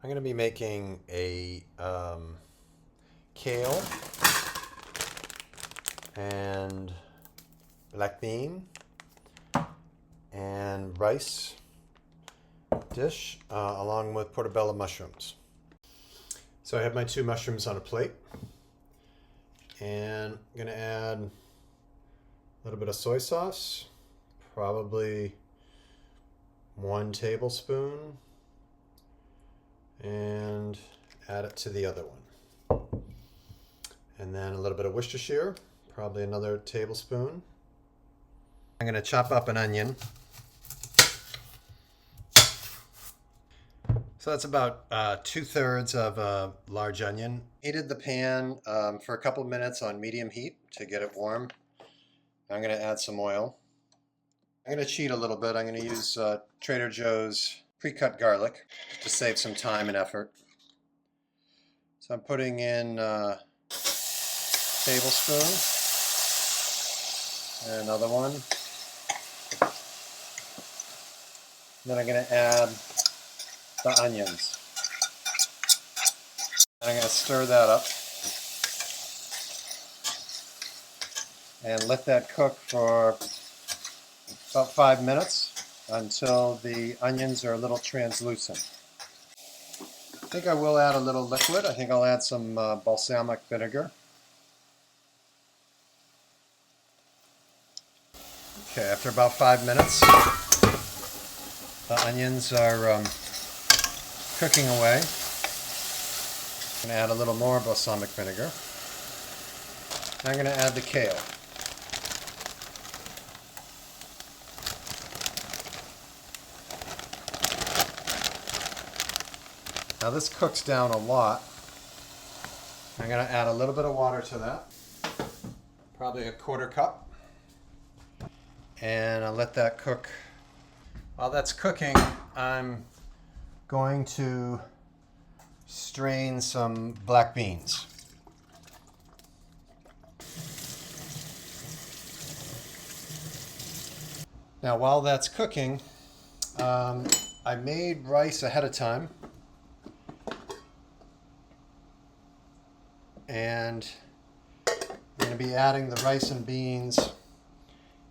I'm going to be making a kale and black bean and rice dish along with portobello mushrooms. So I have my 2 mushrooms on a plate, and I'm going to add a little bit of soy sauce, probably 1 tablespoon, and add it to the other one. And then a little bit of Worcestershire, probably another tablespoon. I'm going to chop up an onion. So that's about 2/3 of a large onion. Heated the pan for a couple minutes on medium heat to get it warm. I'm going to add some oil. I'm going to cheat a little bit. I'm going to use Trader Joe's pre-cut garlic to save some time and effort. So I'm putting in a tablespoon and another one. Then I'm going to add the onions. And I'm going to stir that up and let that cook for about 5 minutes until the onions are a little translucent. I think I will add a little liquid. I think I'll add some balsamic vinegar. Okay, after about 5 minutes, the onions are cooking away. I'm going to add a little more balsamic vinegar. I'm going to add the kale. Now this cooks down a lot. I'm going to add a little bit of water to that, probably a 1/4 cup, and I'll let that cook. While that's cooking, I'm going to strain some black beans. Now while that's cooking, I made rice ahead of time, and I'm going to be adding the rice and beans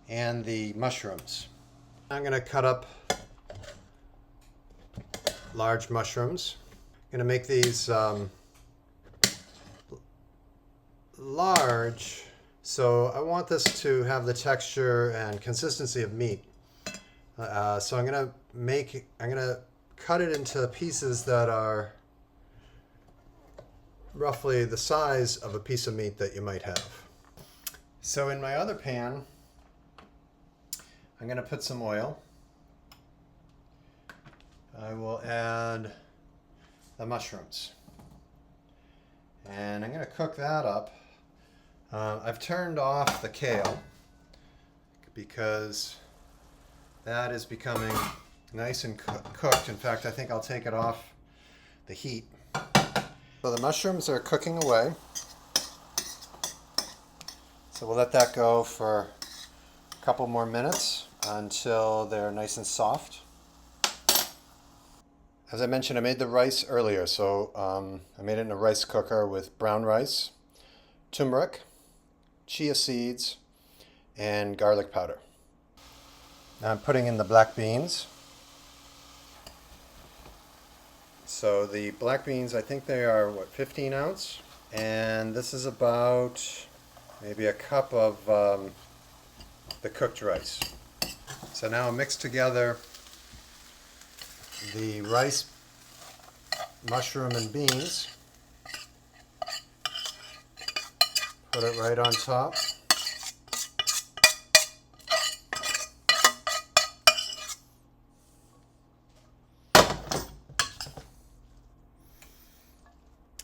and the mushrooms. I'm going to cut up large mushrooms. I'm going to make these large, so I want this to have the texture and consistency of meat. So I'm going to cut it into pieces that are roughly the size of a piece of meat that you might have. So in my other pan, I'm going to put some oil. I will add the mushrooms, and I'm going to cook that up. I've turned off the kale because that is becoming nice and cooked. In fact, I think I'll take it off the heat. So the mushrooms are cooking away. So we'll let that go for a couple more minutes until they're nice and soft. As I mentioned, I made the rice earlier, so I made it in a rice cooker with brown rice, turmeric, chia seeds, and garlic powder. Now I'm putting in the black beans. So the black beans, I think they are, 15 ounce? And this is about maybe a cup of the cooked rice. So now I mix together the rice, mushroom, and beans. Put it right on top.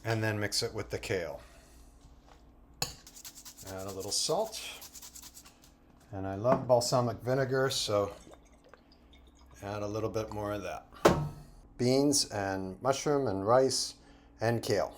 And then mix it with the kale. Add a little salt. And I love balsamic vinegar, so add a little bit more of that. Beans and mushroom and rice and kale.